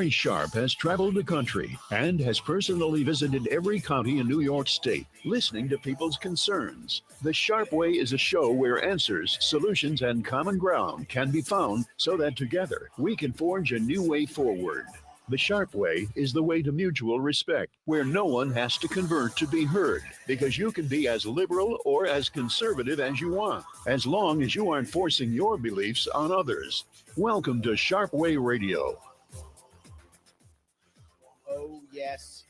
Sharpe has traveled the country and has personally visited every county in New York State, listening to people's concerns. The Sharpe Way is a show where answers, solutions, and common ground can be found so that together we can forge a new way forward. The Sharpe Way is the way to mutual respect, where no one has to convert to be heard, because you can be as liberal or as conservative as you want, as long as you aren't forcing your beliefs on others. Welcome to Sharpe Way Radio. Oh, yes,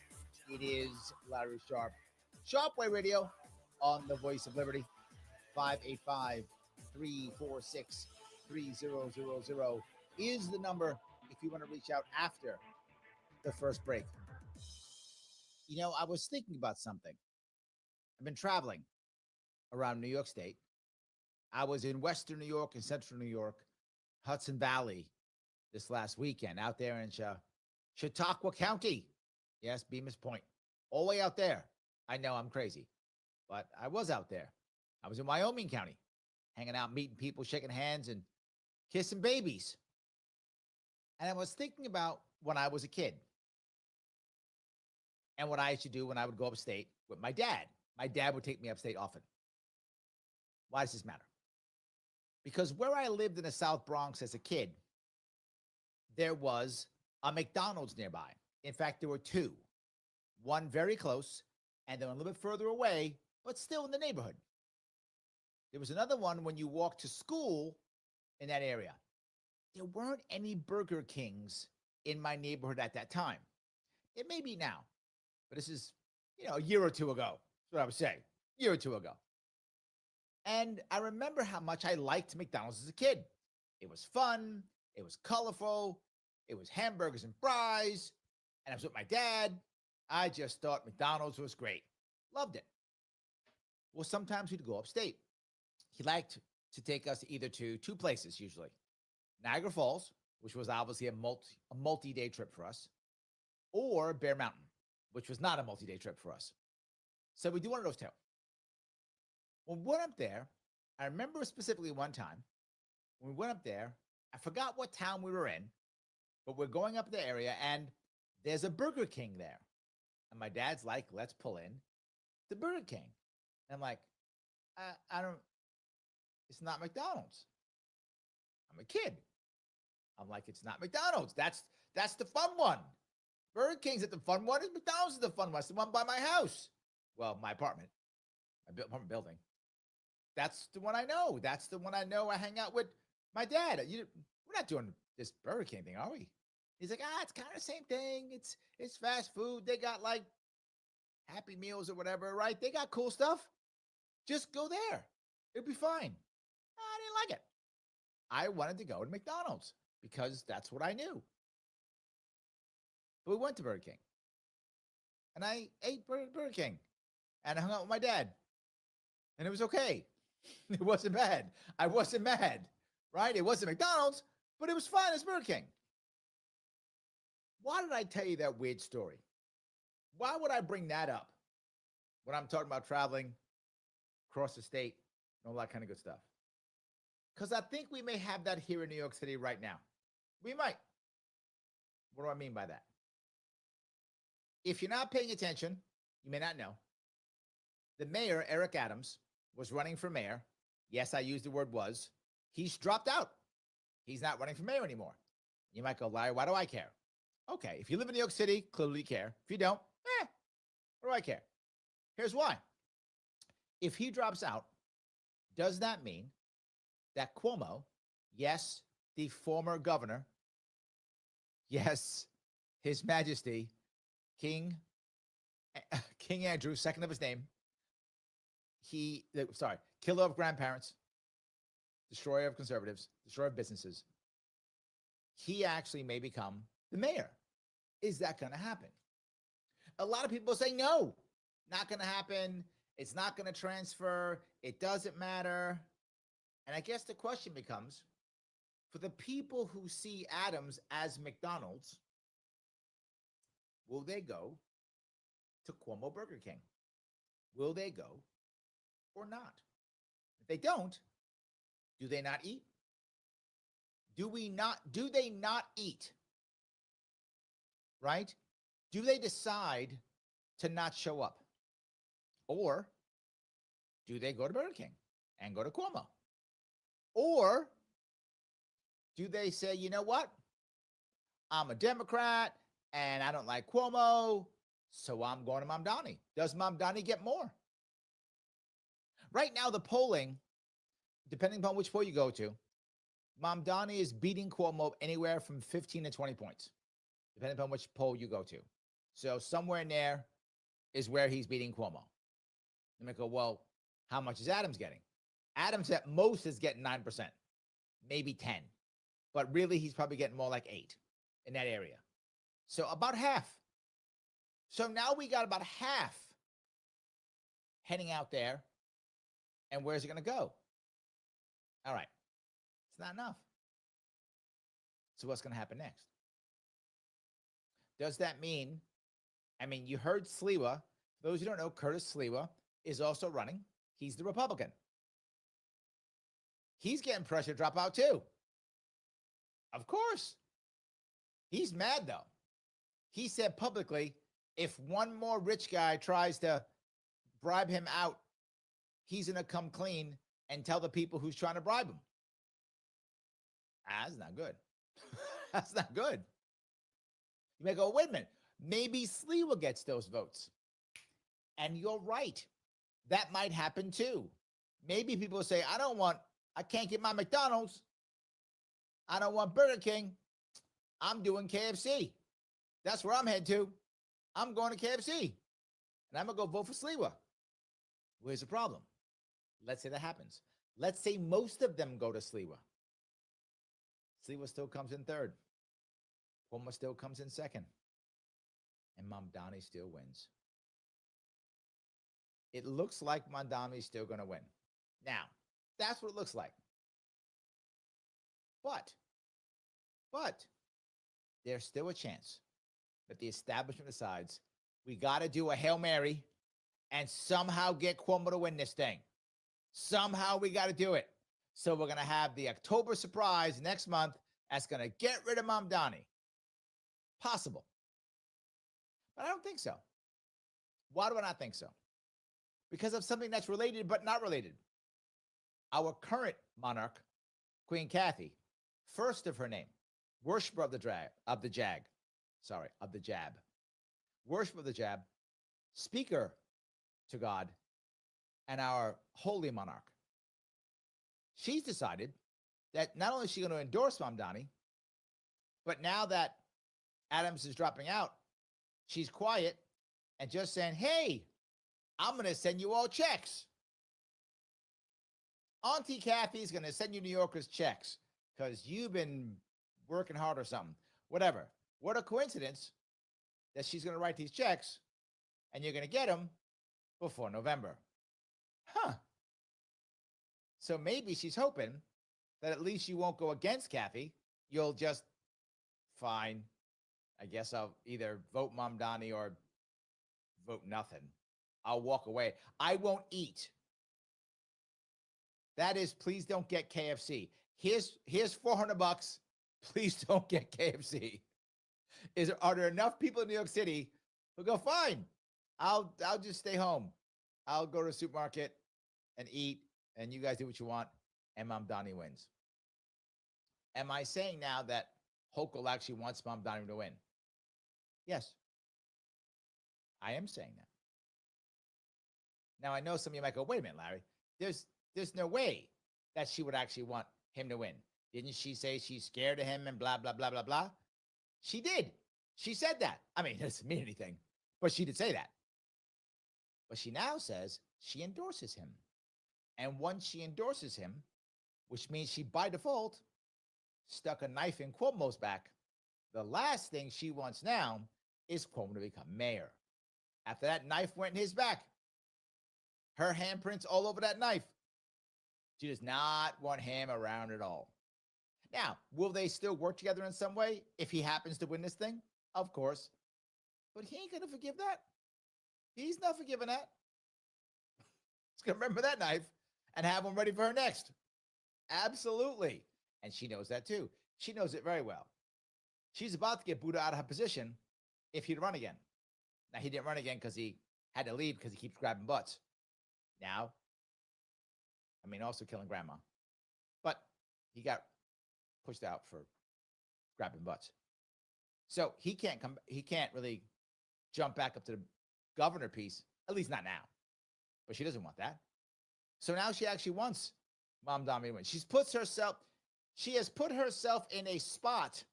it is Larry Sharpe. Sharpe Way Radio on the Voice of Liberty, 585-346-3000 is the number if you want to reach out after the first break. You know, I was thinking about something. I've been traveling around New York State. I was in Western New York and Central New York, Hudson Valley this last weekend, out there in Chautauqua County. Yes, Bemis Point. All the way out there. I know I'm crazy, but I was out there. I was in Wyoming County, hanging out, meeting people, shaking hands, and kissing babies. And I was thinking about when I was a kid and what I used to do when I would go upstate with my dad. My dad would take me upstate often. Why does this matter? Because where I lived in the South Bronx as a kid, there was a McDonald's nearby. In fact, there were two. One very close, and then a little bit further away, but still in the neighborhood. There was another one when you walked to school in that area. There weren't any Burger Kings in my neighborhood at that time. It may be now, but this is, a year or two ago. That's what I would say, a year or two ago. And I remember how much I liked McDonald's as a kid. It was fun. It was colorful. It was hamburgers and fries. And I was with my dad. I just thought McDonald's was great. Loved it. Well, sometimes we'd go upstate. He liked to take us either to two places, usually. Niagara Falls, which was obviously a multi-day trip for us, or Bear Mountain, which was not a multi-day trip for us. So we do one of those two. When we went up there, I remember specifically one time, when we went up there, I forgot what town we were in, but we're going up the area, and there's a Burger King there. And my dad's like, let's pull in the Burger King. And I'm like, I don't, it's not McDonald's. I'm a kid. I'm like, it's not McDonald's. That's the fun one. Burger King's at the fun one. McDonald's is the fun one. It's the one by my house. Well, my apartment, my apartment building. That's the one I know. That's the one I know. I hang out with my dad. We're not doing this Burger King thing, are we? He's like, it's kind of the same thing. It's fast food. They got like Happy Meals or whatever, right? They got cool stuff. Just go there. It'll be fine. I didn't like it. I wanted to go to McDonald's because that's what I knew. But we went to Burger King. And I ate Burger King. And I hung out with my dad. And it was okay. It wasn't bad. I wasn't mad, right? It wasn't McDonald's, but it was fine as Burger King. Why did I tell you that weird story? Why would I bring that up when I'm talking about traveling across the state and all that kind of good stuff? Because I think we may have that here in New York City right now. We might. What do I mean by that? If you're not paying attention, you may not know. The mayor, Eric Adams, was running for mayor. Yes, I used the word was. He's dropped out. He's not running for mayor anymore. You might go, Larry, why do I care? Okay, if you live in New York City, clearly you care. If you don't, what do I care? Here's why. If he drops out, does that mean that Cuomo, yes, the former governor, yes, His Majesty, King Andrew, second of his name, killer of grandparents, destroyer of conservatives, destroyer of businesses, he actually may become the mayor. Is that going to happen? A lot of people say no, not going to happen. It's not going to transfer. It doesn't matter. And I guess the question becomes, for the people who see Adams as McDonald's, will they go to Cuomo Burger King? Will they go or not? If they don't, do they not eat? Do they not eat right? Do they decide to not show up? Or do they go to Burger King and go to Cuomo? Or do they say, you know what? I'm a Democrat and I don't like Cuomo, so I'm going to Mamdani. Does Mamdani get more? Right now, the polling, depending upon which poll you go to, Mamdani is beating Cuomo anywhere from 15 to 20 points, depending upon which poll you go to. So somewhere in there is where he's beating Cuomo. You might go, well, how much is Adams getting? Adams at most is getting 9%, maybe 10. But really, he's probably getting more like 8 in that area. So about half. So now we got about half heading out there. And where's it going to go? All right. It's not enough. So what's going to happen next? Does that mean, you heard Sliwa. For those who don't know, Curtis Sliwa is also running. He's the Republican. He's getting pressure to drop out too. Of course. He's mad though. He said publicly, if one more rich guy tries to bribe him out, he's going to come clean and tell the people who's trying to bribe him. That's not good. That's not good. You may go, wait a minute. Maybe Sliwa gets those votes. And you're right. That might happen too. Maybe people say, I can't get my McDonald's. I don't want Burger King. I'm doing KFC. That's where I'm headed to. I'm going to KFC. And I'm going to go vote for Sliwa. Where's the problem? Let's say that happens. Let's say most of them go to Sliwa. Sliwa still comes in third. Cuomo still comes in second. And Mamdani still wins. It looks like Mamdani's still going to win. Now, that's what it looks like. But there's still a chance that the establishment decides we got to do a Hail Mary and somehow get Cuomo to win this thing. Somehow we got to do it. So we're going to have the October surprise next month that's going to get rid of Mamdani. Possible. But I don't think so. Why do I not think so? Because of something that's related but not related. Our current monarch, Queen Kathy, first of her name, worshiper of the jab, worshiper of the jab, speaker to God, and our holy monarch. She's decided that not only is she going to endorse Mamdani, but now that Adams is dropping out, she's quiet and just saying, hey, I'm going to send you all checks. Auntie Kathy's going to send you New Yorkers checks because you've been working hard or something. Whatever. What a coincidence that she's going to write these checks and you're going to get them before November. Huh. So maybe she's hoping that at least you won't go against Kathy. You'll just, fine, I guess I'll either vote Mamdani or vote nothing. I'll walk away. I won't eat. That is, please don't get KFC. Here's $400. Please don't get KFC. Are there enough people in New York City who go, fine, I'll just stay home. I'll go to the supermarket and eat, and you guys do what you want, and Mamdani wins. Am I saying now that Hochul actually wants Mamdani to win? Yes. I am saying that. Now, I know some of you might go, wait a minute, Larry. There's no way that she would actually want him to win. Didn't she say she's scared of him and blah, blah, blah, blah, blah? She did. She said that. I mean, it doesn't mean anything, but she did say that. But she now says she endorses him. And once she endorses him, which means she, by default, stuck a knife in Cuomo's back, the last thing she wants now is Cuomo to become mayor. After that knife went in his back, her handprints all over that knife. She does not want him around at all. Now, will they still work together in some way if he happens to win this thing? Of course. But he ain't going to forgive that. He's not forgiving that. He's going to remember that knife and have one ready for her next. Absolutely. And she knows that too. She knows it very well. She's about to get Buddha out of her position if he'd run again. Now, he didn't run again because he had to leave because he keeps grabbing butts. Now, also killing grandma. But he got pushed out for grabbing butts. So he can't really jump back up to the governor piece, at least not now. But she doesn't want that. So now she actually wants Mamdani to win. She has put herself in a spot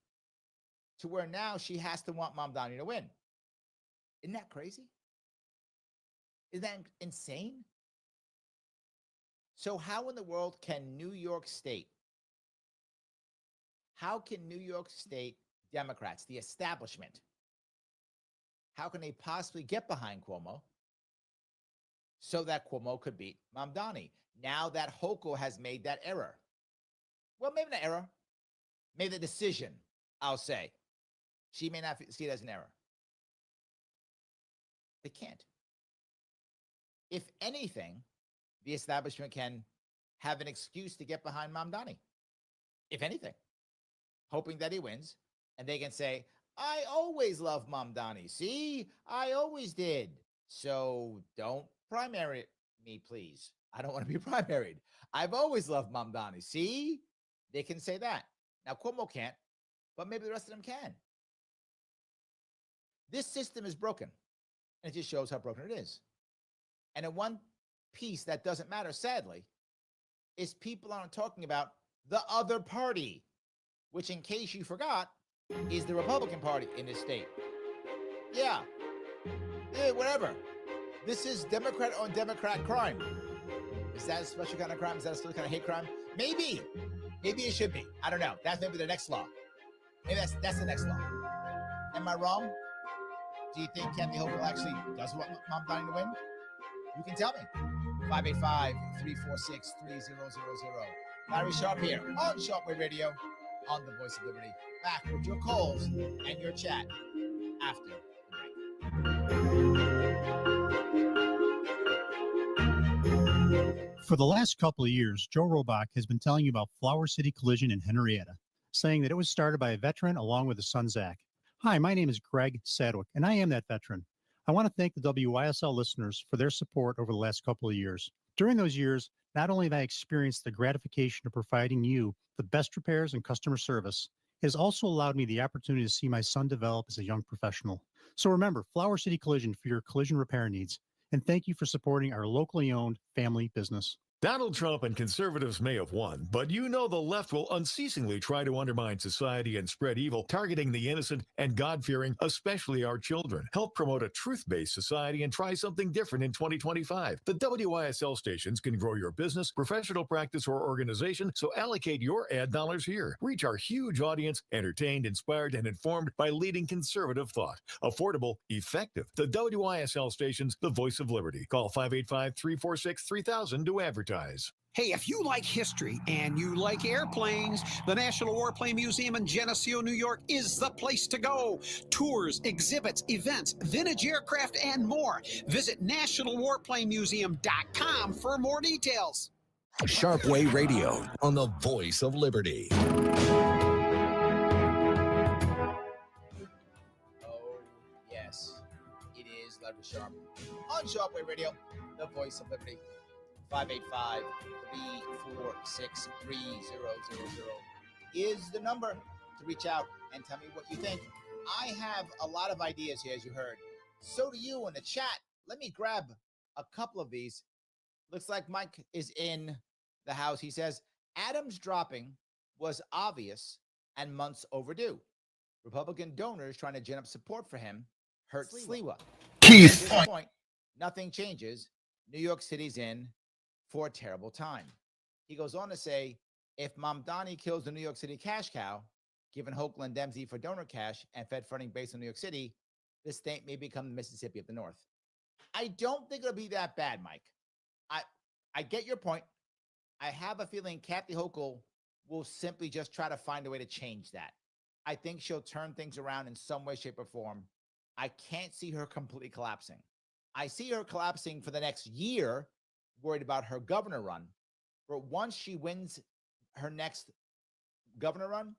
to where now she has to want Mamdani to win. Isn't that crazy? Isn't that insane? So how in the world can New York State Democrats, the establishment, how can they possibly get behind Cuomo so that Cuomo could beat Mamdani? Now that Hochul has made that error. Well, maybe not error. Made the decision, I'll say. She may not see it as an error. They can't. If anything, the establishment can have an excuse to get behind Mamdani. If anything. Hoping that he wins. And they can say, I always love Mamdani. See, I always did. So don't primary me, please. I don't want to be primaried. I've always loved Mamdani. See, they can say that. Now, Cuomo can't, but maybe the rest of them can. This system is broken, and it just shows how broken it is. And in one piece that doesn't matter, sadly, is people aren't talking about the other party, which, in case you forgot, is the Republican Party in this state. Yeah, whatever. This is Democrat on Democrat crime. Is that a special kind of crime? Is that a special kind of hate crime? Maybe. Maybe it should be. I don't know. That's maybe the next law. Maybe that's the next law. Am I wrong? Do you think Kathy Hochul actually does want Mamdani to win? You can tell me. 585-346-3000. Larry Sharpe here on Sharpe Radio on the Voice of Liberty. Back with your calls and your chat after the break. For the last couple of years, Joe Robach has been telling you about Flower City Collision in Henrietta, saying that it was started by a veteran along with his son, Zach. Hi, my name is Greg Sadwick, and I am that veteran. I want to thank the WYSL listeners for their support over the last couple of years. During those years, not only have I experienced the gratification of providing you the best repairs and customer service, it has also allowed me the opportunity to see my son develop as a young professional. So remember, Flower City Collision for your collision repair needs. And thank you for supporting our locally owned family business. Donald Trump and conservatives may have won, but you know the left will unceasingly try to undermine society and spread evil, targeting the innocent and God-fearing, especially our children. Help promote a truth-based society and try something different in 2025. The WYSL stations can grow your business, professional practice, or organization, so allocate your ad dollars here. Reach our huge audience, entertained, inspired, and informed by leading conservative thought. Affordable, effective. The WYSL stations, the voice of liberty. Call 585-346-3000 to advertise. Hey, if you like history and you like airplanes, the National Warplane Museum in Geneseo, New York is the place to go. Tours, exhibits, events, vintage aircraft, and more. Visit nationalwarplanemuseum.com for more details. Sharpe Radio on the Voice of Liberty. Oh, yes. It is Larry Sharpe on Sharpe Radio, the Voice of Liberty. 585-346-3000 is the number to reach out and tell me what you think. I have a lot of ideas here, as you heard. So do you in the chat. Let me grab a couple of these. Looks like Mike is in the house. He says, Adams dropping was obvious and months overdue. Republican donors trying to gin up support for him hurt Sliwa. Keith. At this point, nothing changes. New York City's in for a terrible time. He goes on to say, if Mamdani kills the New York City cash cow, given Hochul and Dempsey for donor cash and Fed funding based on New York City, this state may become the Mississippi of the North. I don't think it'll be that bad, Mike. I get your point. I have a feeling Kathy Hochul will simply just try to find a way to change that. I think she'll turn things around in some way, shape, or form. I can't see her completely collapsing. I see her collapsing for the next year, worried about her governor run. But once she wins her next governor run,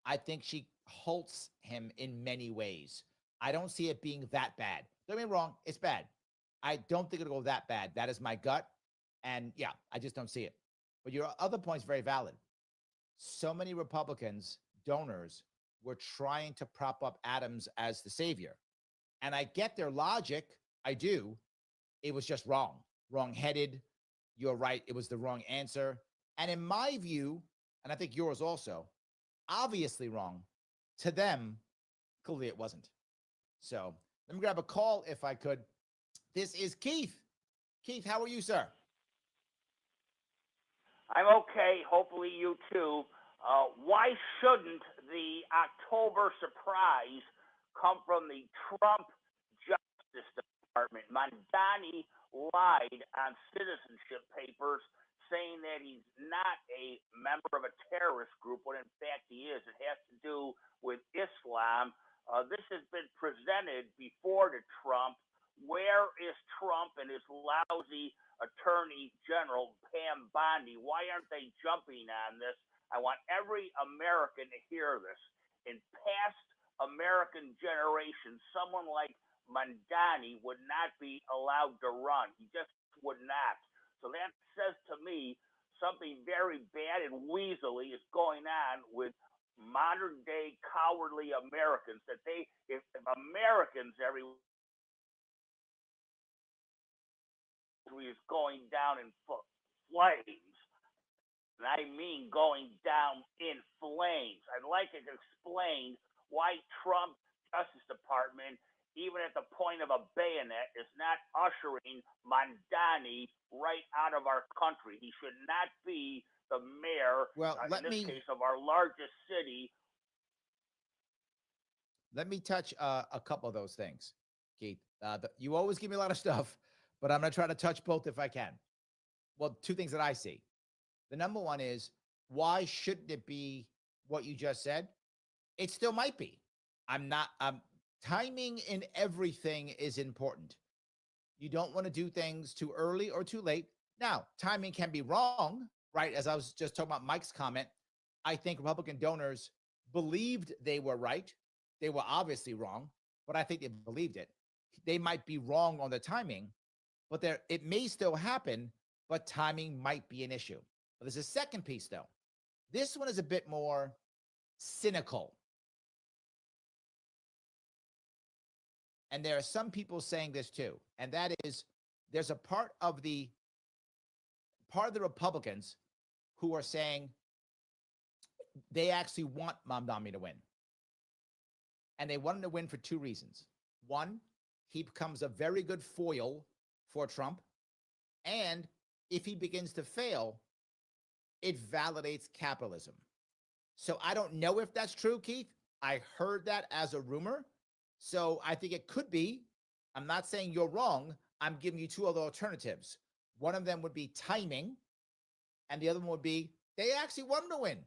I think she halts him in many ways. I don't see it being that bad. Don't get me wrong, it's bad. I don't think it'll go that bad. That is my gut. And yeah, I just don't see it. But your other point's very valid. So many Republicans, donors, were trying to prop up Adams as the savior. And I get their logic. I do. It was just wrong, wrong-headed. You're right. It was the wrong answer. And in my view, and I think yours also, obviously wrong. To them, clearly it wasn't. So let me grab a call if I could. This is Keith. Keith, how are you, sir? I'm okay. Hopefully you too. Why shouldn't the October surprise come from the Trump Justice Department? Mamdani lied on citizenship papers saying that he's not a member of a terrorist group, when in fact he is. It has to do with Islam. This has been presented before to Trump. Where is Trump and his lousy Attorney General, Pam Bondi? Why aren't they jumping on this? I want every American to hear this. In past American generations, someone like Mamdani would not be allowed to run. He just would not. So that says to me something very bad and weaselly is going on with modern day cowardly Americans. That if Americans is going down in flames, and I mean going down in flames. I'd like it explained why Trump Justice Department, even at the point of a bayonet, is not ushering Mamdani right out of our country. He should not be the mayor, in this case, of our largest city. Let me touch a couple of those things, Keith. You always give me a lot of stuff, but I'm going to try to touch both if I can. Well, two things that I see. The number one is, why shouldn't it be what you just said? It still might be. Timing in everything is important. You don't want to do things too early or too late. Now, timing can be wrong, right? As I was just talking about Mike's comment, I think Republican donors believed they were right. They were obviously wrong, but I think they believed it. They might be wrong on the timing, but it may still happen, but timing might be an issue. But there's a second piece, though. This one is a bit more cynical. And there are some people saying this too, and that is, there's a part of the Republicans who are saying they actually want Mamdani to win. And they want him to win for two reasons. One, he becomes a very good foil for Trump. And if he begins to fail, it validates capitalism. So I don't know if that's true, Keith. I heard that as a rumor. So I think it could be. I'm not saying you're wrong. I'm giving you two other alternatives. One of them would be timing, and the other one would be they actually want him to win.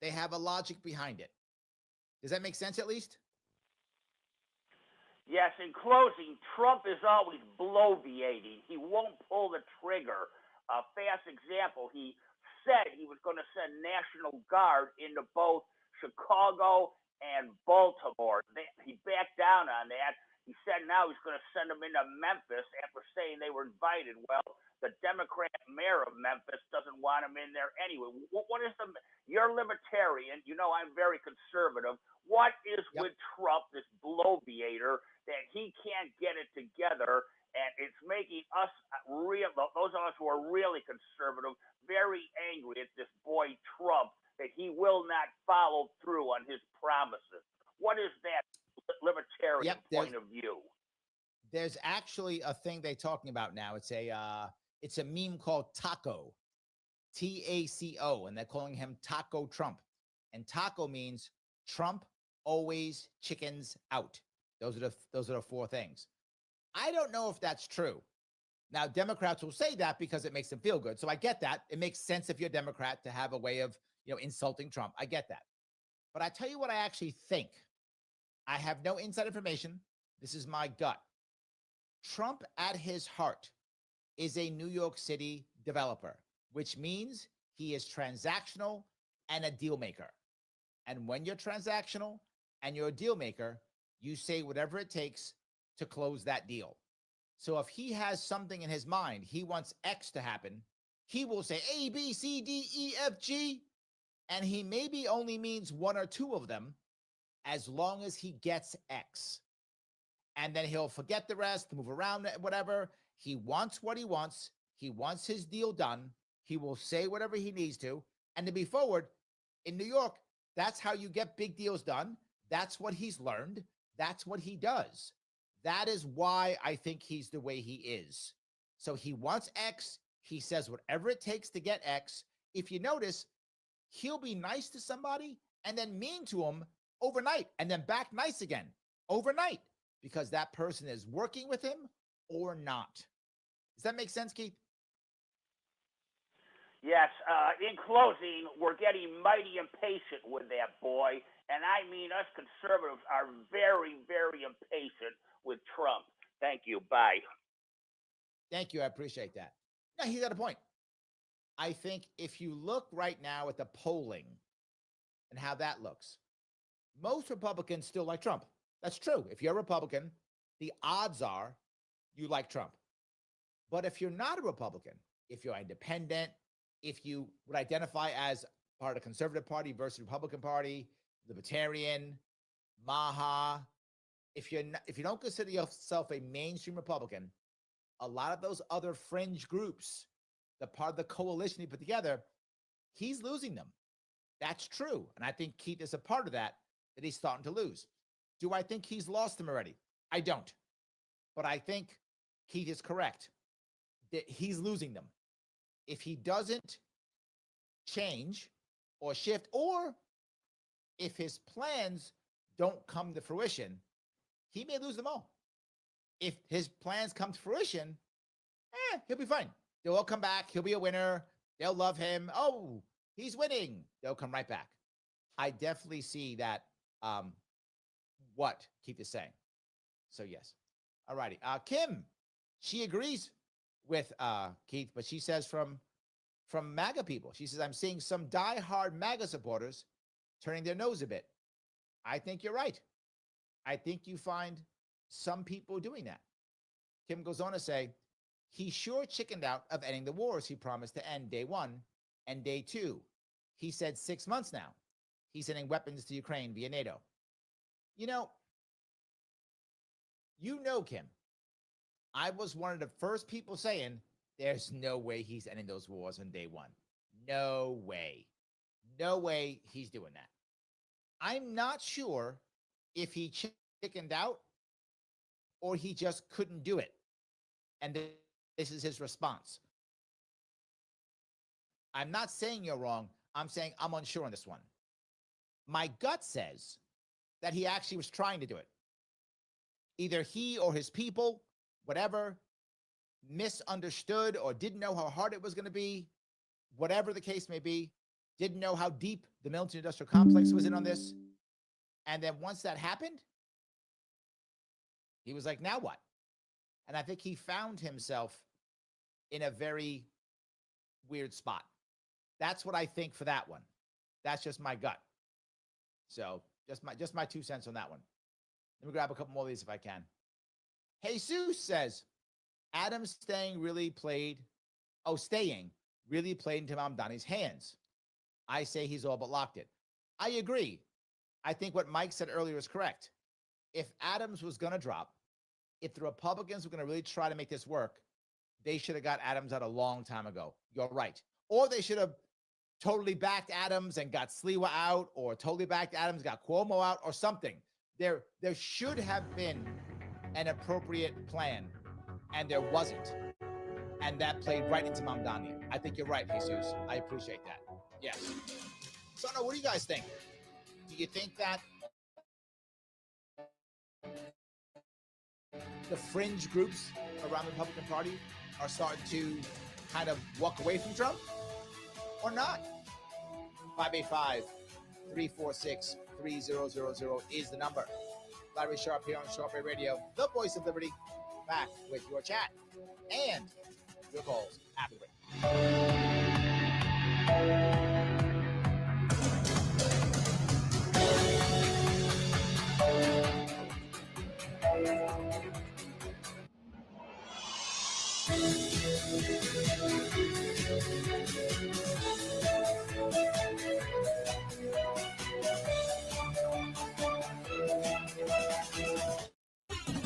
They have a logic behind it. Does that make sense at least? Yes, in closing, Trump is always bloviating. He won't pull the trigger. A fast example, he said he was going to send National Guard into both Chicago and Baltimore. He backed down on that. He said now he's going to send them into Memphis after saying they were invited. Well, the Democrat mayor of Memphis doesn't want him in there anyway. What is you're libertarian. You know I'm very conservative. What is with Trump, this bloviator, that he can't get it together? And it's making us those of us who are really conservative, very angry at this boy Trump, that he will not follow through on his promises. What is that libertarian point of view? There's actually a thing they're talking about now. It's a meme called Taco, TACO, and they're calling him Taco Trump. And Taco means Trump always chickens out. Those are the four things. I don't know if that's true. Now, Democrats will say that because it makes them feel good. So I get that. It makes sense if you're a Democrat to have a way of, insulting Trump. I get that. But I tell you what I actually think. I have no inside information. This is my gut. Trump at his heart is a New York City developer, which means he is transactional and a deal maker. And when you're transactional and you're a deal maker, You say whatever it takes to close that deal. So if he has something in his mind, he wants X to happen, he will say A, B, C, D, E, F, G, and he maybe only means one or two of them as long as he gets X. And then he'll forget the rest, move around, whatever. He wants what he wants. He wants his deal done. He will say whatever he needs to. And to be forward, in New York, that's how you get big deals done. That's what he's learned. That's what he does. That is why I think he's the way he is. So he wants X. He says whatever it takes to get X. If you notice, he'll be nice to somebody and then mean to him overnight and then back nice again overnight because that person is working with him or not. Does that make sense, Keith? Yes. In closing, we're getting mighty impatient with that boy. And I mean, us conservatives are very, very impatient with Trump. Thank you. Bye. Thank you. I appreciate that. No, he's got a point. I think if you look right now at the polling and how that looks, most Republicans still like Trump. That's true. If you're a Republican, the odds are you like Trump. But if you're not a Republican, if you're independent, if you would identify as part of the Conservative Party versus Republican Party, Libertarian, Maha, if you don't consider yourself a mainstream Republican, a lot of those other fringe groups, the part of the coalition he put together, he's losing them. That's true. And I think Keith is a part of that he's starting to lose. Do I think he's lost them already? I don't. But I think Keith is correct that he's losing them. If he doesn't change or shift, or if his plans don't come to fruition, he may lose them all. If his plans come to fruition, he'll be fine. They'll all come back. He'll be a winner. They'll love him. Oh, he's winning. They'll come right back. I definitely see that, what Keith is saying. So, yes. All righty. Kim, she agrees with Keith, but she says from MAGA people, she says, I'm seeing some diehard MAGA supporters turning their nose a bit. I think you're right. I think you find some people doing that. Kim goes on to say, he sure chickened out of ending the wars he promised to end day 1 and day 2. He said 6 months now. He's sending weapons to Ukraine via NATO. You know, Kim, I was one of the first people saying there's no way he's ending those wars on day 1. No way. No way he's doing that. I'm not sure if he chickened out or he just couldn't do it. And this is his response. I'm not saying you're wrong. I'm saying I'm unsure on this one. My gut says that he actually was trying to do it. Either he or his people, whatever, misunderstood or didn't know how hard it was going to be, whatever the case may be, didn't know how deep the military-industrial complex was in on this. And then once that happened, he was like, now what? And I think he found himself in a very weird spot. That's what I think for that one. That's just my gut. So just my 2 cents on that one. Let me grab a couple more of these if I can. Jesus says, Adams staying really played into Mamdani's hands. I say he's all but locked it. I agree. I think what Mike said earlier is correct. If Adams was going to drop, if the Republicans were going to really try to make this work, they should have got Adams out a long time ago. You're right. Or they should have totally backed Adams and got Sliwa out, or totally backed Adams, got Cuomo out, or something. There should have been an appropriate plan, and there wasn't. And that played right into Mamdani. I think you're right, Jesus. I appreciate that. Yes. So, no, what do you guys think? Do you think that the fringe groups around the Republican Party are starting to kind of walk away from Trump or not? 585-346-3000 is the number. Larry Sharpe here on Sharpe Radio, the voice of liberty, back with your chat and your calls after the break.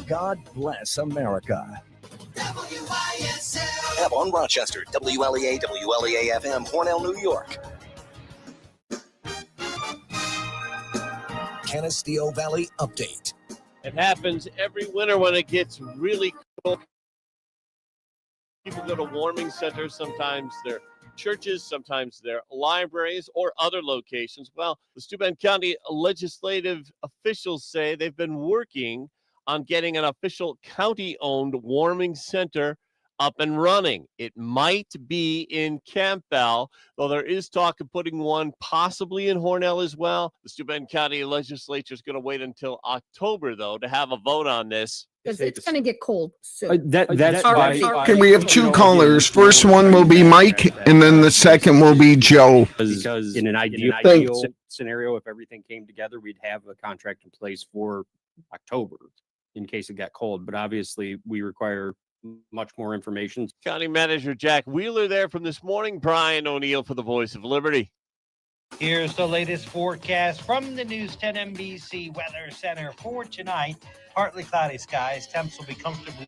God bless America. WYSL. Avon, Rochester, WLEA, WLEA-FM, Hornell, New York. Canisteo Valley Update. It happens every winter when it gets really cold. People go to warming centers. Sometimes they're churches, sometimes they're libraries or other locations. Well, the Steuben County legislative officials say they've been working on getting an official county-owned warming center up and running. It might be in Campbell, though there is talk of putting one possibly in Hornell as well. The Steuben County legislature is going to wait until October, though, to have a vote on this. Because it's going to get cold soon. That's why. Can we have two callers? First one will be Mike, and then the second will be Joe. Because in an ideal scenario, if everything came together, we'd have a contract in place for October in case it got cold. But obviously, we require much more information. County Manager Jack Wheeler there from this morning. Brian O'Neill for the Voice of Liberty. Here's the latest forecast from the News 10 NBC Weather Center for tonight. Partly cloudy skies. Temps will be comfortably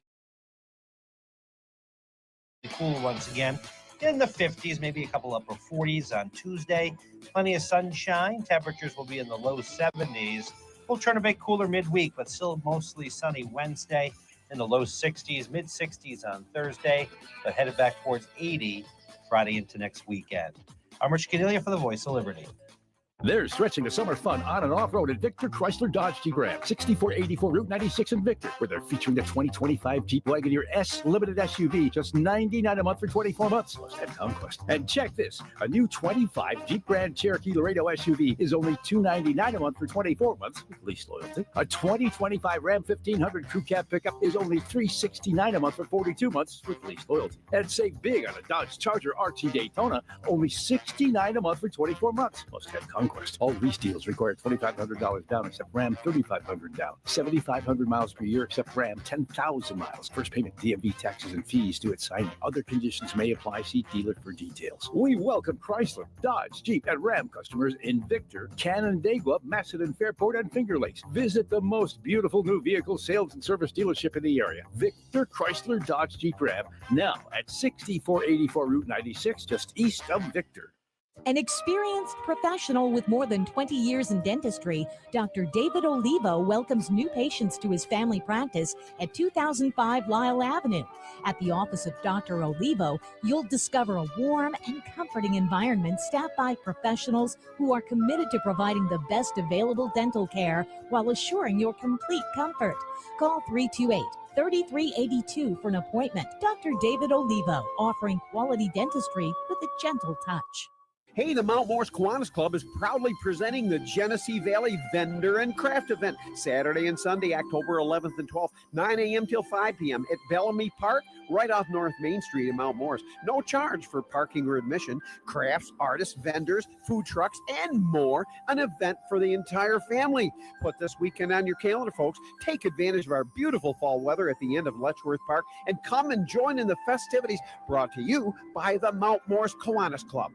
cool once again in the 50s, maybe a couple upper 40s on Tuesday. Plenty of sunshine. Temperatures will be in the low 70s. We'll turn a bit cooler midweek, but still mostly sunny Wednesday. In the low 60s, mid 60s on Thursday, but headed back towards 80 Friday into next weekend. I'm Rich Cornelia for the Voice of Liberty. They're stretching the summer fun on and off-road at Victor Chrysler Dodge Jeep Ram, 6484 Route 96 in Victor, where they're featuring the 2025 Jeep Wagoneer S Limited SUV, just $99 a month for 24 months, plus head conquest. And check this, a new 25 Jeep Grand Cherokee Laredo SUV is only $299 a month for 24 months with lease loyalty. A 2025 Ram 1500 Crew Cab pickup is only $369 a month for 42 months with lease loyalty. And save big on a Dodge Charger RT Daytona, only $69 a month for 24 months, plus head conquest. All lease deals require $2,500 down except Ram, $3,500 down. 7,500 miles per year except Ram, 10,000 miles. First payment, DMV taxes and fees due at signing. Other conditions may apply. See dealer for details. We welcome Chrysler, Dodge, Jeep, and Ram customers in Victor, Canandaigua, Macedon, Fairport, and Finger Lakes. Visit the most beautiful new vehicle sales and service dealership in the area. Victor Chrysler Dodge Jeep Ram, now at 6484 Route 96, just east of Victor. An experienced professional with more than 20 years in dentistry, Dr. David Olivo welcomes new patients to his family practice at 2005 Lyle Avenue. At the office of Dr. Olivo, you'll discover a warm and comforting environment staffed by professionals who are committed to providing the best available dental care while assuring your complete comfort. Call 328-3382 for an appointment. Dr. David Olivo, offering quality dentistry with a gentle touch. Hey, the Mount Morris Kiwanis Club is proudly presenting the Genesee Valley Vendor and Craft Event Saturday and Sunday, October 11th and 12th, 9 a.m. till 5 p.m. at Bellamy Park, right off North Main Street in Mount Morris. No charge for parking or admission. Crafts, artists, vendors, food trucks, and more. An event for the entire family. Put this weekend on your calendar, folks. Take advantage of our beautiful fall weather at the end of Letchworth Park and come and join in the festivities brought to you by the Mount Morris Kiwanis Club.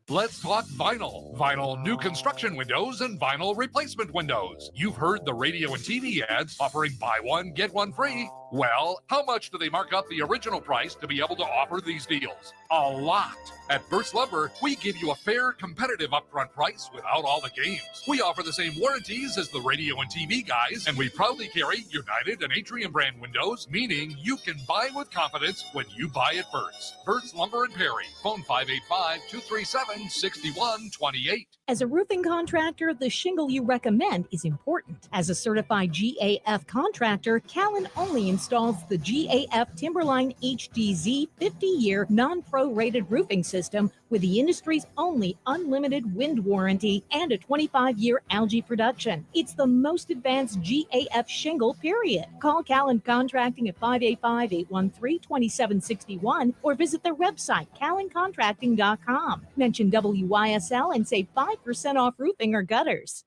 Let's talk vinyl. Vinyl new construction windows and vinyl replacement windows. You've heard the radio and TV ads offering buy one, get one free. Well, how much do they mark up the original price to be able to offer these deals? A lot. At Burt's Lumber, we give you a fair, competitive upfront price without all the games. We offer the same warranties as the radio and TV guys, and we proudly carry United and Atrium brand windows, meaning you can buy with confidence when you buy at Burt's. Burt's Lumber and Perry. Phone 585-237-6128. As a roofing contractor, the shingle you recommend is important. As a certified GAF contractor, Callan only installs the GAF Timberline HDZ 50-year non-pro-rated roofing system with the industry's only unlimited wind warranty and a 25-year algae production. It's the most advanced GAF shingle, period. Call Callan Contracting at 585-813-2761 or visit their website, callancontracting.com. Mention WYSL and save 5% off roofing or gutters.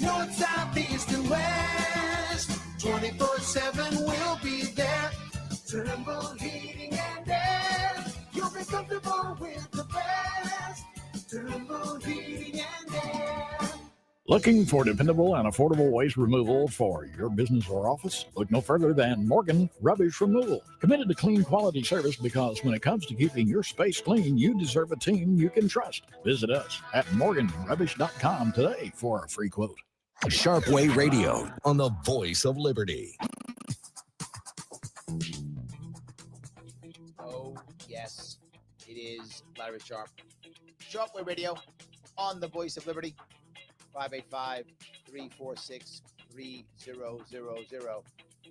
North, south, east, and west. 24/7 we'll be there. Turnbull Heating and Air. You'll be comfortable with the best. Turnbull Heating and Air. Looking for dependable and affordable waste removal for your business or office? Look no further than Morgan Rubbish Removal. Committed to clean quality service because when it comes to keeping your space clean, you deserve a team you can trust. Visit us at morganrubbish.com today for a free quote. Sharpe Radio on the voice of liberty. Oh, yes, it is Larry Sharpe. Sharpe Radio on the voice of liberty. 585-346-3000.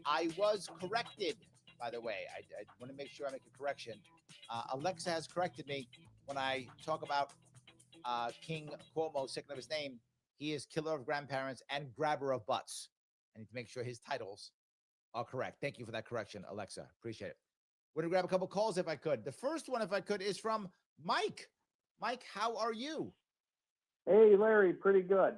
I was corrected, by the way. I want to make sure I make a correction. Alexa has corrected me when I talk about King Cuomo, second of his name. He is killer of grandparents and grabber of butts. I need to make sure his titles are correct. Thank you for that correction, Alexa. Appreciate it. We're going to grab a couple calls if I could. The first one, if I could, is from Mike. Mike, how are you? Hey, Larry, pretty good.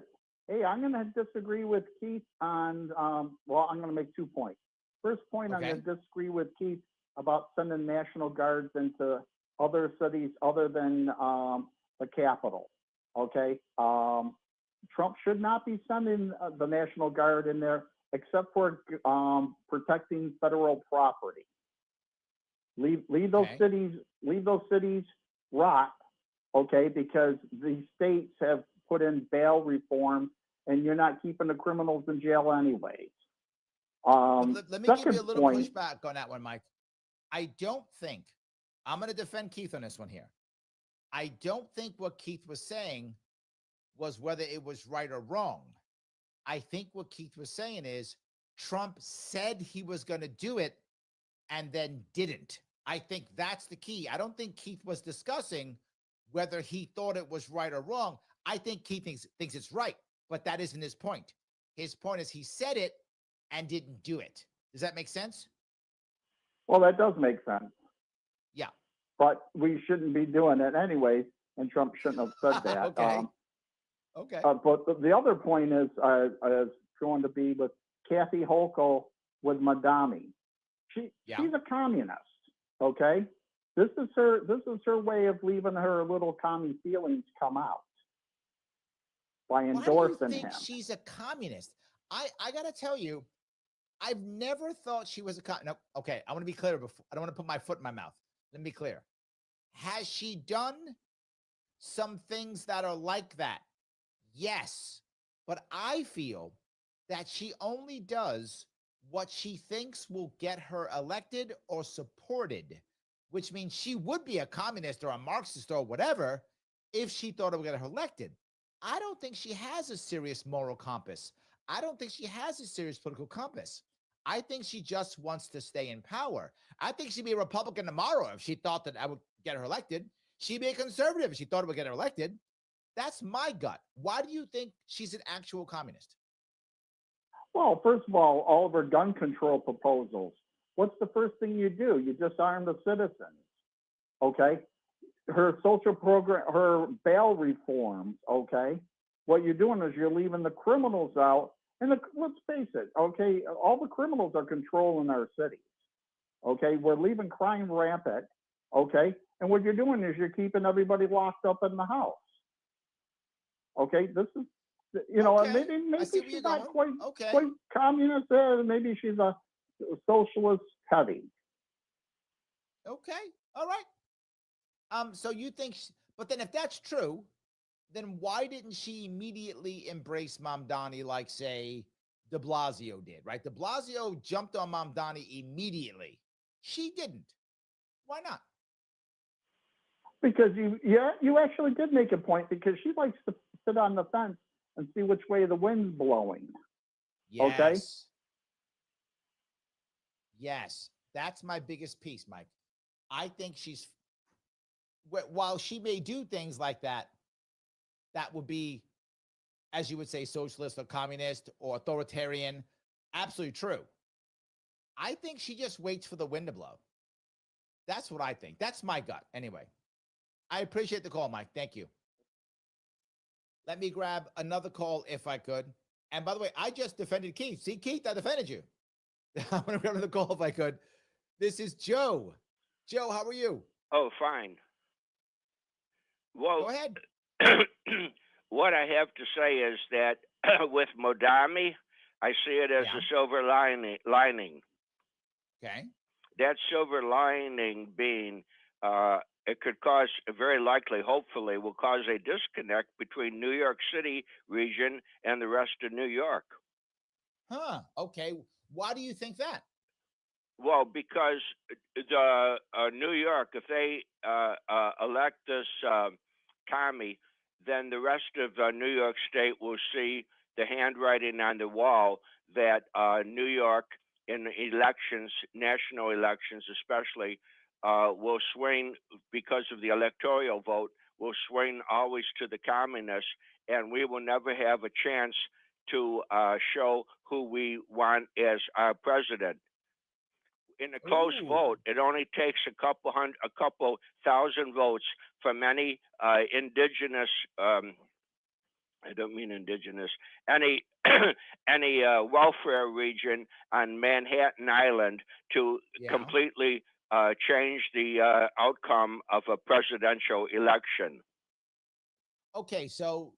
Hey, I'm going to disagree with Keith on, I'm going to make 2 points. First point, I'm going to disagree with Keith about sending National Guards into other cities other than the capital, okay? Trump should not be sending the National Guard in there except for protecting federal property. Leave those cities rot, okay, because the states have put in bail reform and you're not keeping the criminals in jail anyways. Let me give you a little pushback on that one, Mike. I don't think, I'm going to defend Keith on this one here. I don't think what Keith was saying was whether it was right or wrong. I think what Keith was saying is Trump said he was going to do it and then didn't. I think that's the key. I don't think Keith was discussing whether he thought it was right or wrong. I think Keith thinks it's right, but that isn't his point. His point is he said it and didn't do it. Does that make sense? Well, that does make sense. Yeah. But we shouldn't be doing it anyways, and Trump shouldn't have said that. Okay. But the other point is going to be with Kathy Hochul with Mamdani. She's a communist. Okay, this is her way of leaving her little commie feelings come out by endorsing Why do you think him. She's a communist. I got to tell you, I've never thought she was a communist. No, okay, I want to be clear. Before I don't want to put my foot in my mouth. Let me be clear. Has she done some things that are like that? Yes, but I feel that she only does what she thinks will get her elected or supported, which means she would be a communist or a Marxist or whatever if she thought it would get her elected. I don't think she has a serious moral compass. I don't think she has a serious political compass. I think she just wants to stay in power. I think she'd be a Republican tomorrow if she thought that I would get her elected. She'd be a conservative if she thought it would get her elected. That's my gut. Why do you think she's an actual communist? Well, first of all of her gun control proposals, what's the first thing you do? You disarm the citizens, okay? Her social program, her bail reforms, okay? What you're doing is you're leaving the criminals out. And let's face it, okay? All the criminals are controlling our cities, okay? We're leaving crime rampant, okay? And what you're doing is you're keeping everybody locked up in the house, okay? This is, maybe she's not quite communist. Maybe she's a socialist heavy. Okay, all right. So you think, but then if that's true, then why didn't she immediately embrace Mamdani like, say, de Blasio did, right? De Blasio jumped on Mamdani immediately. She didn't. Why not? Because you actually did make a point, because she likes to sit on the fence and see which way the wind's blowing. Yes. Okay? Yes. That's my biggest piece, Mike. I think she's, while she may do things like that, that would be, as you would say, socialist or communist or authoritarian. Absolutely true. I think she just waits for the wind to blow. That's what I think. That's my gut. Anyway, I appreciate the call, Mike. Thank you. Let me grab another call if I could. And by the way, I just defended Keith. See, Keith, I defended you. I'm going to grab the call if I could. This is Joe. Joe, how are you? Oh, fine. Well, go ahead. What I have to say is that with Mamdani, I see it as a silver lining. Okay. That silver lining being it could cause, very likely, hopefully, will cause a disconnect between New York City region and the rest of New York. Huh. Okay. Why do you think that? Well, because the New York, if they elect this commie, then the rest of New York State will see the handwriting on the wall that New York, in elections, national elections especially, will swing, because of the electoral vote, will swing always to the communists, and we will never have a chance to show who we want as our president. In a close vote, it only takes a couple thousand votes from any indigenous. I don't mean indigenous. Any any welfare region on Manhattan Island to completely change the outcome of a presidential election. Okay, so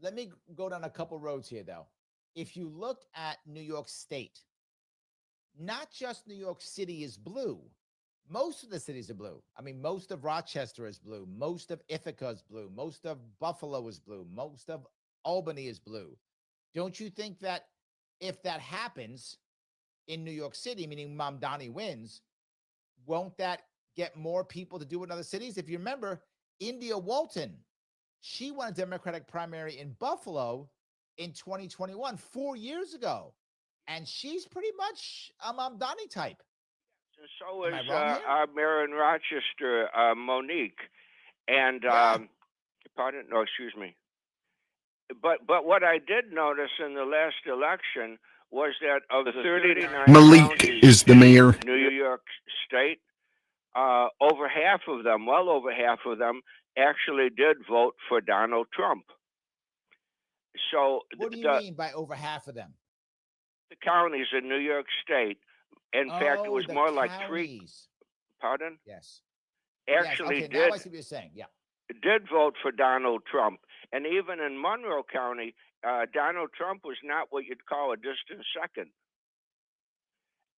let me go down a couple roads here, though. If you look at New York State, not just New York City is blue. Most of the cities are blue. I mean, most of Rochester is blue. Most of Ithaca is blue. Most of Buffalo is blue. Most of Albany is blue. Don't you think that if that happens in New York City, meaning Mamdani wins, won't that get more people to do it in other cities? If you remember, India Walton, she won a Democratic primary in Buffalo in 2021, 4 years ago. And she's pretty much a Mamdani type. And so is our mayor in Rochester, Monique. And, pardon? No, excuse me. But what I did notice in the last election was that of the 39 Malik counties is the mayor. in New York State, over half of them, well over half of them, actually did vote for Donald Trump. So what do you mean by over half of them? The counties in New York State. In fact, it was more like three. Pardon? Yes. Actually yes. Okay, did. now I see what you're saying. Yeah. Did vote for Donald Trump. And even in Monroe County, Donald Trump was not what you'd call a distant second.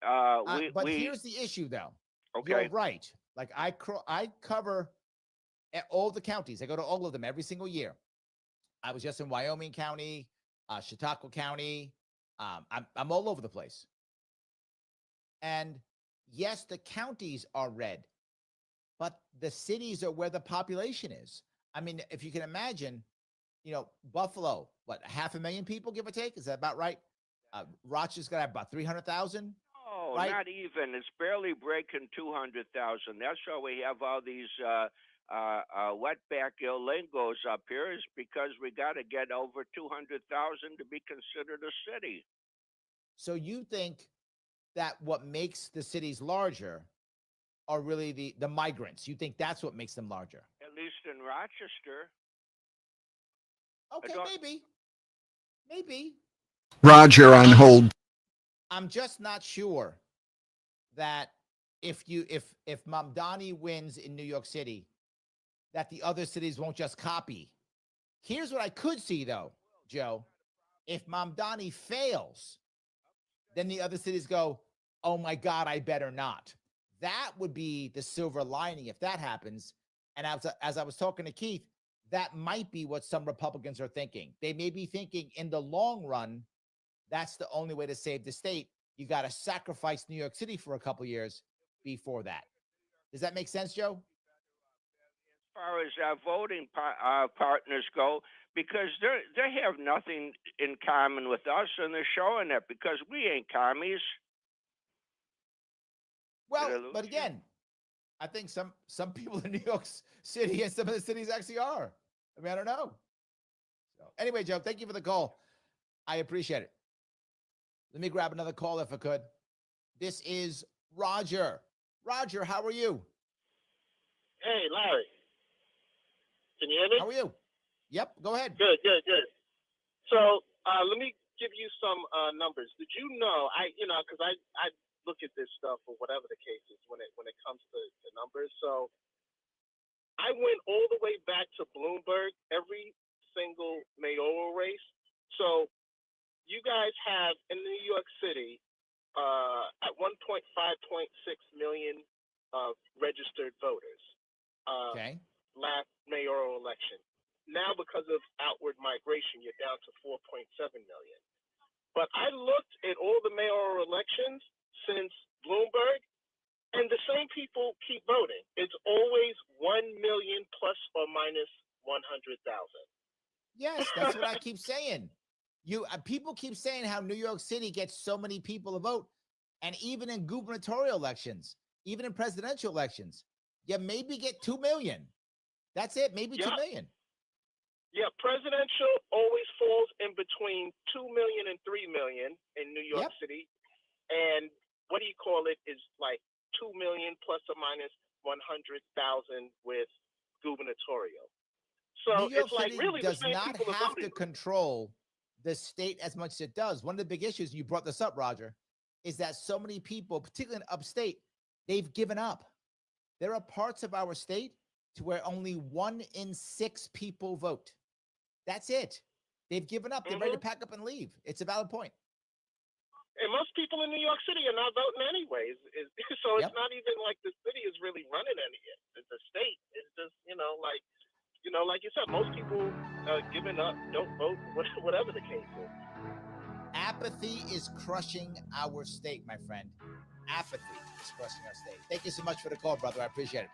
But here's the issue, though. Okay. You're right. Like I cover all the counties. I go to all of them every single year. I was just in Wyoming County, Chautauqua County. I'm all over the place. And yes, the counties are red, but the cities are where the population is. I mean, if you can imagine, Buffalo, what, 500,000 people, give or take? Is that about right? Rochester's got about 300,000. Oh, right? Not even. It's barely breaking 200,000. That's why we have all these wetback Illingos up here, is because we got to get over 200,000 to be considered a city. So you think that what makes the cities larger are really the migrants? You think that's what makes them larger? At least in Rochester. Okay, maybe. Roger on hold. I'm just not sure that if Mamdani wins in New York City, that the other cities won't just copy. Here's what I could see, though, Joe. If Mamdani fails, then the other cities go, oh my God, I better not. That would be the silver lining if that happens. And as I was talking to Keith, that might be what some Republicans are thinking. They may be thinking in the long run, that's the only way to save the state. You got to sacrifice New York City for a couple years before that. Does that make sense, Joe? As far as our voting partners go, because they have nothing in common with us, and they're showing that because we ain't commies. Well, but again, I think some people in New York City and some of the cities actually are. I mean, I don't know. So anyway, Joe, thank you for the call. I appreciate it. Let me grab another call if I could. This is Roger. Roger, how are you? Hey, Larry. Can you hear me? How are you? Yep, go ahead. Good. So let me give you some numbers. Did you know? Because I look at this stuff or whatever the case is when it comes to numbers. So I went all the way back to Bloomberg, every single mayoral race. So you guys have in New York City at 1.5.6 million registered voters. Last mayoral election. Now, because of outward migration, you're down to 4.7 million. But I looked at all the mayoral elections since Bloomberg, and the same people keep voting. It's always 1 million plus or minus 100,000. Yes, that's what I keep saying. People keep saying how New York City gets so many people to vote, and even in gubernatorial elections, even in presidential elections, you maybe get 2 million. That's it, maybe 2 million. Yeah, presidential always falls in between 2 million and 3 million in New York City. And what do you call it is like 2 million plus or minus 100,000 with gubernatorial. So New York it's like City really does the same not people are have voting. to control the state as much as it does. One of the big issues, you brought this up, Roger, is that so many people, particularly in upstate, they've given up. There are parts of our state to where only 1 in 6 people vote. That's it. They've given up. They're ready to pack up and leave. It's a valid point. And most people in New York City are not voting anyways. So it's not even like the city is really running any of it. The state is just, like you said, most people are giving up, don't vote, whatever the case is. Apathy is crushing our state, my friend. Apathy is crushing our state. Thank you so much for the call, brother. I appreciate it.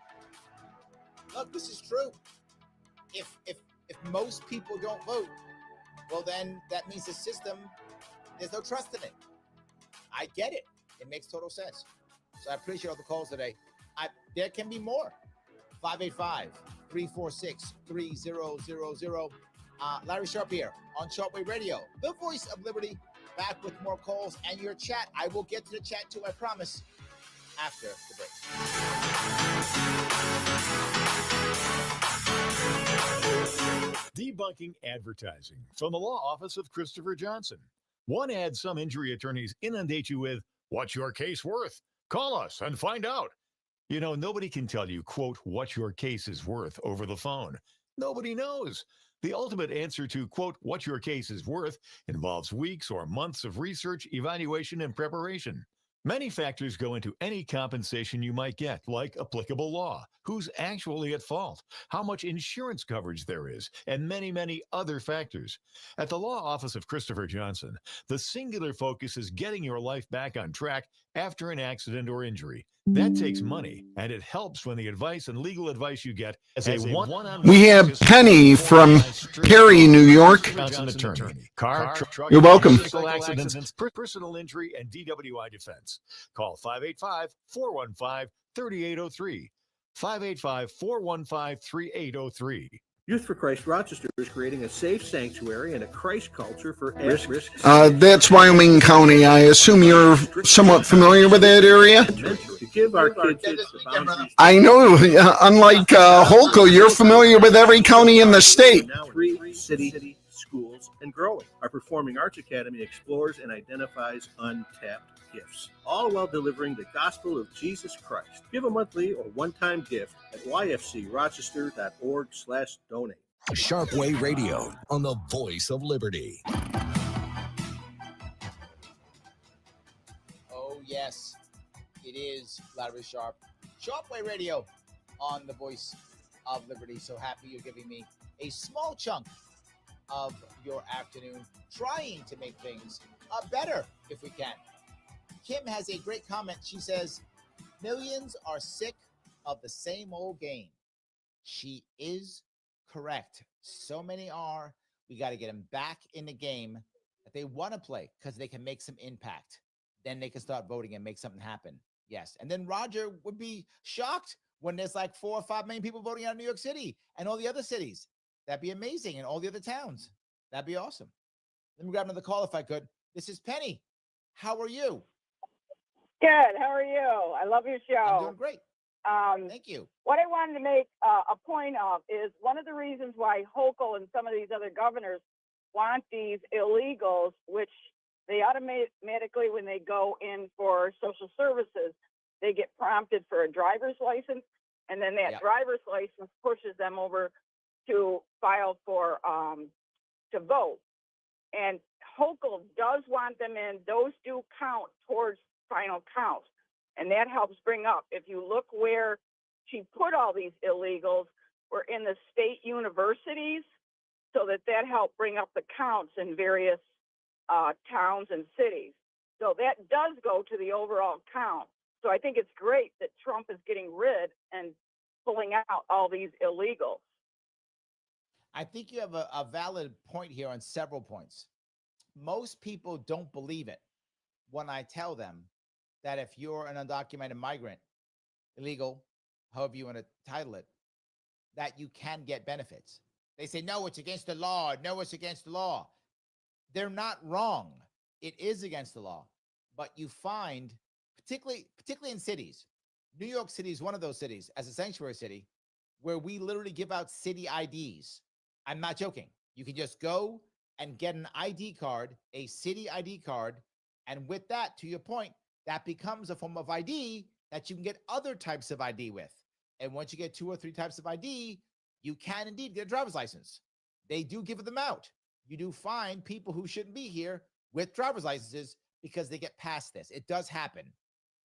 Look, this is true. If most people don't vote, well, then that means the system, there's no trust in it. I get it. It makes total sense. So I appreciate all the calls today. There can be more. 585-346-3000. Larry Sharpe here on Sharpe Radio, the voice of liberty. Back with more calls and your chat. I will get to the chat too, I promise, after the break. Debunking advertising from the law office of Christopher Johnson. One ad some injury attorneys inundate you with, "What's your case worth? Call us and find out." You know, nobody can tell you, quote, what your case is worth over the phone. Nobody knows. The ultimate answer to, quote, what your case is worth involves weeks or months of research, evaluation, and preparation. Many factors go into any compensation you might get, like applicable law, who's actually at fault, how much insurance coverage there is, and many, many other factors. At the law office of Christopher Johnson, the singular focus is getting your life back on track after an accident or injury. That takes money, and it helps when the advice and legal advice you get as a one-on-one. We have Penny from Perry, New York. Johnson attorney. Car, truck, You're welcome. motorcycle accidents, personal injury, and DWI defense. Call 585-415-3803. 585-415-3803. Youth for Christ Rochester is creating a safe sanctuary and a Christ culture for at-risk. That's Wyoming County. I assume you're somewhat familiar with that area? To give our kids the boundaries. I know, unlike Holco, you're familiar with every county in the state. 3 city schools and growing. Our Performing Arts Academy explores and identifies untapped gifts, all while delivering the gospel of Jesus Christ. Give a monthly or one-time gift at yfcrochester.org/donate. Sharpe Way Radio on the voice of liberty. Oh, yes, it is Larry Sharpe. Sharpe Way Radio on the voice of liberty. So happy you're giving me a small chunk of your afternoon, trying to make things better if we can. Kim has a great comment. She says, millions are sick of the same old game. She is correct. So many are. We got to get them back in the game that they want to play because they can make some impact. Then they can start voting and make something happen. Yes. And then Roger would be shocked when there's like 4 or 5 million people voting out of New York City and all the other cities. That'd be amazing. And all the other towns. That'd be awesome. Let me grab another call if I could. This is Penny. How are you? Good. How are you? I love your show. I'm doing great. Thank you. What I wanted to make a point of is one of the reasons why Hochul and some of these other governors want these illegals, which they automatically, when they go in for social services, they get prompted for a driver's license, and then that driver's license pushes them over to file for to vote. And Hochul does want them in. Those do count towards final count, and that helps bring up. If you look where she put all these illegals, were in the state universities, so that helped bring up the counts in various towns and cities. So that does go to the overall count. So I think it's great that Trump is getting rid and pulling out all these illegals. I think you have a valid point here on several points. Most people don't believe it when I tell them that if you're an undocumented migrant, illegal, however you want to title it, that you can get benefits. They say, no, it's against the law. No, it's against the law. They're not wrong. It is against the law. But you find, particularly in cities, New York City is one of those cities as a sanctuary city where we literally give out city IDs. I'm not joking. You can just go and get an ID card, a city ID card. And with that, to your point, that becomes a form of ID that you can get other types of ID with. And once you get 2 or 3 types of ID, you can indeed get a driver's license. They do give them out. You do find people who shouldn't be here with driver's licenses because they get past this. It does happen.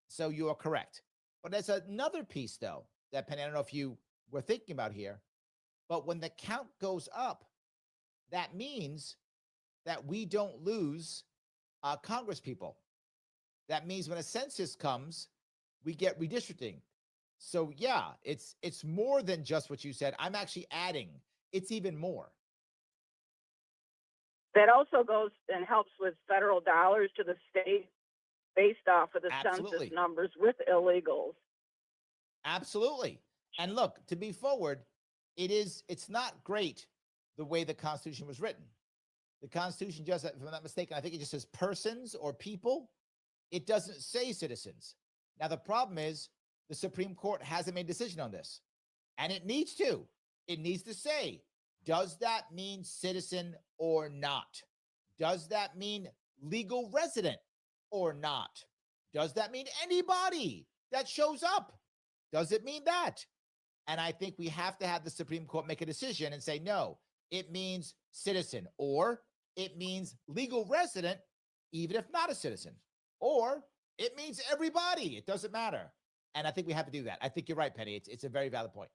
So you are correct. But there's another piece, though, that Penny, I don't know if you were thinking about here, but when the count goes up, that means that we don't lose Congress people. That means when a census comes, we get redistricting. So yeah, it's more than just what you said. I'm actually adding, it's even more. That also goes and helps with federal dollars to the state based off of the census numbers with illegals. Absolutely. And look, to be forward, it's not great the way the Constitution was written. The Constitution just, if I'm not mistaken, I think it just says persons or people. It doesn't say citizens. Now, the problem is the Supreme Court hasn't made a decision on this, and it needs to. It needs to say, does that mean citizen or not? Does that mean legal resident or not? Does that mean anybody that shows up? Does it mean that? And I think we have to have the Supreme Court make a decision and say, no, it means citizen, or it means legal resident, even if not a citizen, or it means everybody. It doesn't matter. And I think we have to do that. I think you're right, Penny. It's a very valid point.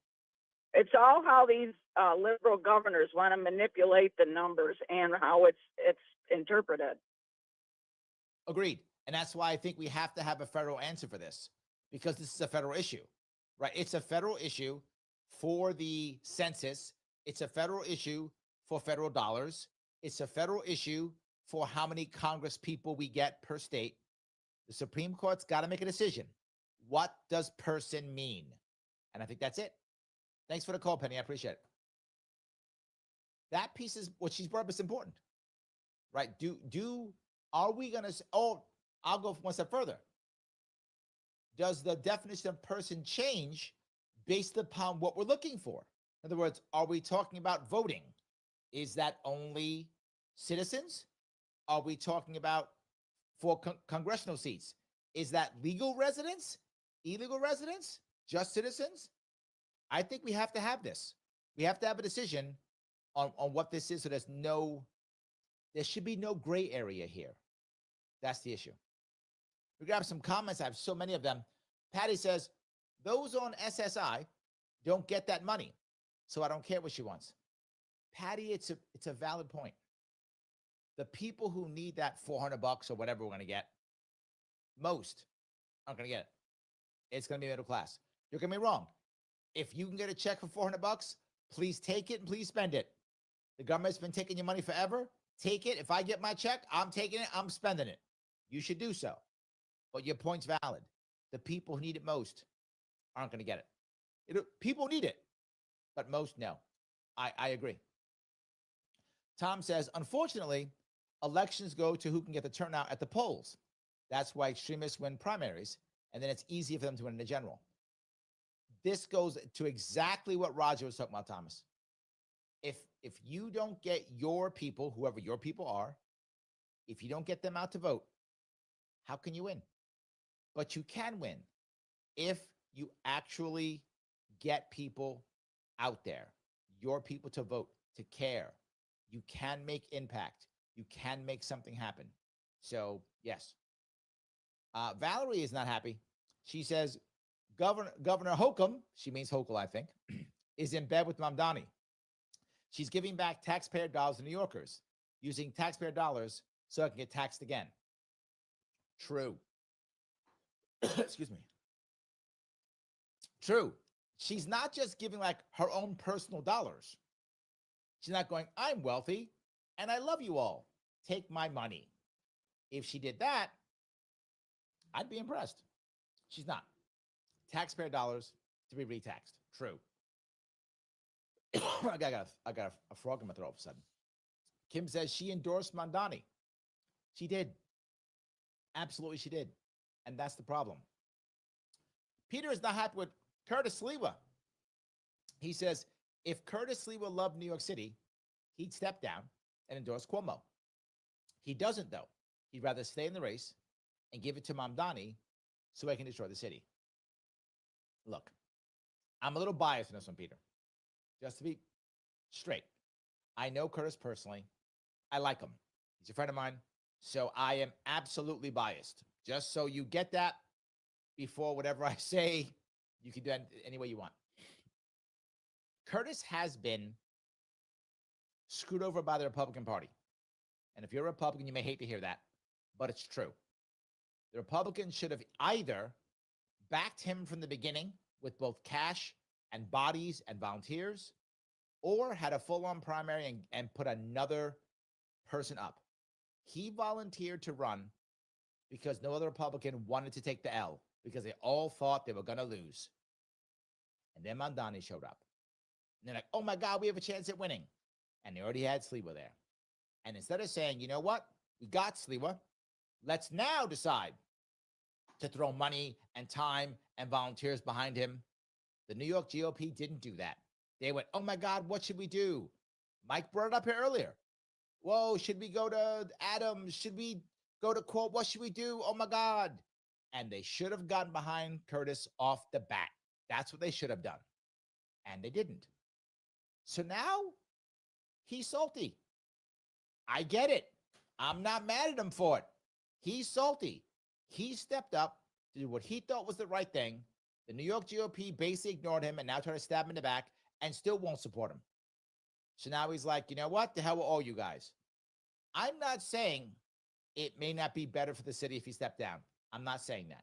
It's all how these liberal governors want to manipulate the numbers and how it's interpreted. Agreed. And that's why I think we have to have a federal answer for this, because this is a federal issue, right? It's a federal issue for the census. It's a federal issue for federal dollars. It's a federal issue for how many Congress people we get per state. The Supreme Court's got to make a decision. What does person mean? And I think that's it. Thanks for the call, Penny. I appreciate it. That piece is what she's brought up is important, right? Are we going to, I'll go one step further. Does the definition of person change based upon what we're looking for? In other words, are we talking about voting? Is that only citizens? Are we talking about for congressional seats? Is that legal residents, illegal residents, just citizens? I think we have to have this. We have to have a decision on what this is, so there should be no gray area here. That's the issue. We grab some comments. I have so many of them. Patty says, those on SSI don't get that money, so I don't care what she wants. Patty, it's a valid point. The people who need that $400 or whatever we're going to get, most aren't going to get it. It's going to be middle class. You're going to be wrong. If you can get a check for $400, please take it and please spend it. The government's been taking your money forever. Take it. If I get my check, I'm taking it. I'm spending it. You should do so. But your point's valid. The people who need it most aren't going to get it. People need it, but most no. I agree. Tom says, unfortunately, elections go to who can get the turnout at the polls. That's why extremists win primaries, and then it's easier for them to win in the general. This goes to exactly what Roger was talking about, Thomas. If you don't get your people, whoever your people are, if you don't get them out to vote, how can you win? But you can win if you actually get people out there, your people to vote, to care. You can make impact. You can make something happen. So, yes. Valerie is not happy. She says, Governor Holcomb, she means Hochul, I think, is in bed with Mamdani. She's giving back taxpayer dollars to New Yorkers, using taxpayer dollars so I can get taxed again. True. Excuse me. True. She's not just giving like her own personal dollars. She's not going, I'm wealthy and I love you all. Take my money. If she did that, I'd be impressed. She's not. Taxpayer dollars to be retaxed. True. I got a frog in my throat all of a sudden. Kim says she endorsed Mamdani. She did. Absolutely, she did. And that's the problem. Peter is not happy with Curtis Sliwa. He says, if Curtis Sliwa loved New York City, he'd step down and endorse Cuomo. He doesn't, though. He'd rather stay in the race and give it to Mamdani so he can destroy the city. Look, I'm a little biased in this one, Peter. Just to be straight. I know Curtis personally. I like him. He's a friend of mine. So I am absolutely biased. Just so you get that before whatever I say, you can do it any way you want. Curtis has been screwed over by the Republican Party. And if you're a Republican, you may hate to hear that, but it's true. The Republicans should have either backed him from the beginning with both cash and bodies and volunteers, or had a full-on primary and put another person up. He volunteered to run because no other Republican wanted to take the L because they all thought they were going to lose. And then Mamdani showed up. And they're like, oh my God, we have a chance at winning. And they already had Sliwa there. And instead of saying, you know what, we got Sliwa, let's now decide to throw money and time and volunteers behind him, the New York GOP didn't do that. They went, oh my God, what should we do? Mike brought it up here earlier. Whoa, should we go to Adams? Should we go to Quote? What should we do? Oh my God. And they should have gotten behind Curtis off the bat. That's what they should have done. And they didn't. So now he's salty. I get it. I'm not mad at him for it. He's salty. He stepped up to do what he thought was the right thing. The New York GOP basically ignored him and now try to stab him in the back and still won't support him. So now he's like, you know what? The hell with all you guys. I'm not saying it may not be better for the city if he stepped down. I'm not saying that.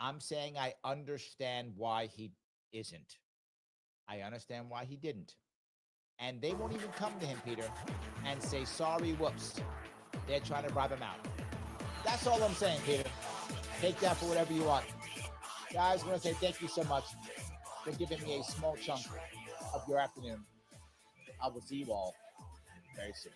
I'm saying I understand why he isn't. I understand why he didn't. And they won't even come to him, Peter, and say, sorry, whoops. They're trying to bribe him out. That's all I'm saying, Peter. Take that for whatever you want. Guys, I want to say thank you so much for giving me a small chunk of your afternoon. I will see you all very soon.